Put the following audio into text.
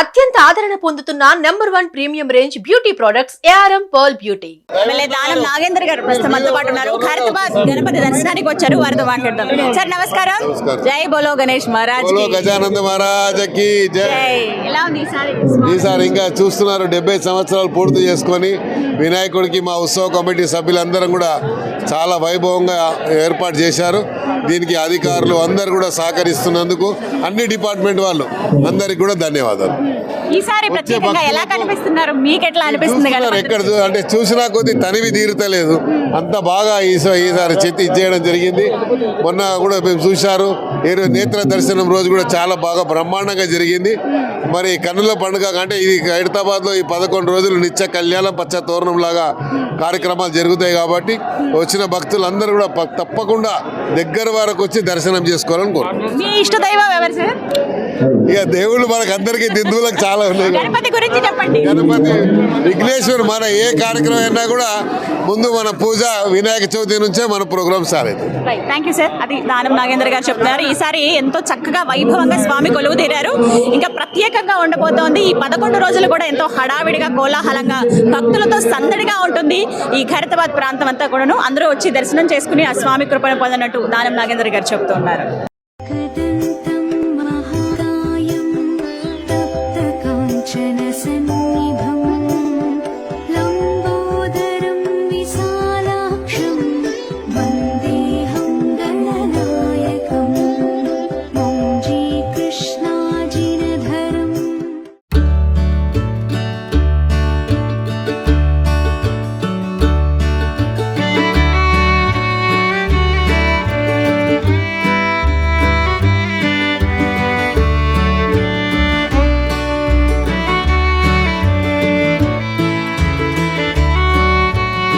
అత్యంత ఆదరణ పొందుతున్న #1 premium range beauty products ARM pearl beauty. Danam Nagender గారు ప్రస్తుతం మనతో పాటు ఉన్నారు. ఖైరతాబాద్ గణపతి దర్శనానికి వచ్చారు, వారితో మాట్లాడదాం. సార్ నమస్కారం. జై బోలో గణేష్ మహారాజ్ బోలో గజానంద మహారాజ్ కి జై. ఎలా ఉంది ఈసారి ఇంకా చూస్తున్నారు 70 సంవత్సరాలు పూర్తి చేసుకొని వినాయకుడికి మా ఉత్సవ కమిటీ సభ్యులందరం కూడా చాలా వైభవంగా ఏర్పాటు చేశారు. దీనికి అధికారులు అందరు కూడా సహకరిస్తున్నందుకు అన్ని డిపార్ట్మెంట్ వాళ్ళు అందరికి కూడా ధన్యవాదాలు. ఈసారి ప్రత్యేకంగా ఎలా కనిపిస్తున్నారు, మీకు ఎట్లా అనిపిస్తుంది? ఎక్కడ అంటే చూసినా కొద్ది తనివి తీరుతలేదు, అంత బాగా ఈసారి చెత్తి ఇచ్చేయడం జరిగింది. మొన్న కూడా మేము చూశారు, నేత్ర దర్శనం రోజు కూడా చాలా బాగా బ్రహ్మాండంగా జరిగింది. మరి కన్నుల పండుగ అంటే ఇది ఖైరతాబాద్లో ఈ 11 రోజులు నిత్య కళ్యాణం పచ్చ తోరణం లాగా కార్యక్రమాలు జరుగుతాయి కాబట్టి వచ్చిన భక్తులందరూ కూడా తప్పకుండా దగ్గర వరకు వచ్చి దర్శనం చేసుకోవాలని కోరుకుంటున్నాం. మీ ఇష్ట దైవం ఎవరు సార్? ఇక దేవుళ్ళు మనకు అందరికీ దిందువులకు చాలా ఉన్నాయి. గణపతి గురించి చెప్పండి. గణపతి విఘ్నేశ్వర్ మన ఏ కార్యక్రమం అయినా కూడా ముందు మన పూజ వినాయక చవితి నుంచే మన ప్రోగ్రామ్ స్టార్ట్ అవుతుంది. Thank you sir. అది దానం నాగేంద్ర గారు చెప్తున్నారు. ఈసారి ఎంతో చక్కగా వైభవంగా స్వామి కొలువు తీరారు. ఇంకా ప్రత్యేకంగా ఉండబోతోంది. ఈ 11 రోజులు కూడా ఎంతో హడావిడిగా కోలాహలంగా భక్తులతో సందడిగా ఉంటుంది ఈ ఖైరతాబాద్ ప్రాంతం అంతా కూడాను. అందరూ వచ్చి దర్శనం చేసుకుని ఆ స్వామి కృపను పొందనట్టు దానం నాగేంద్ర గారు చెప్తున్నారు.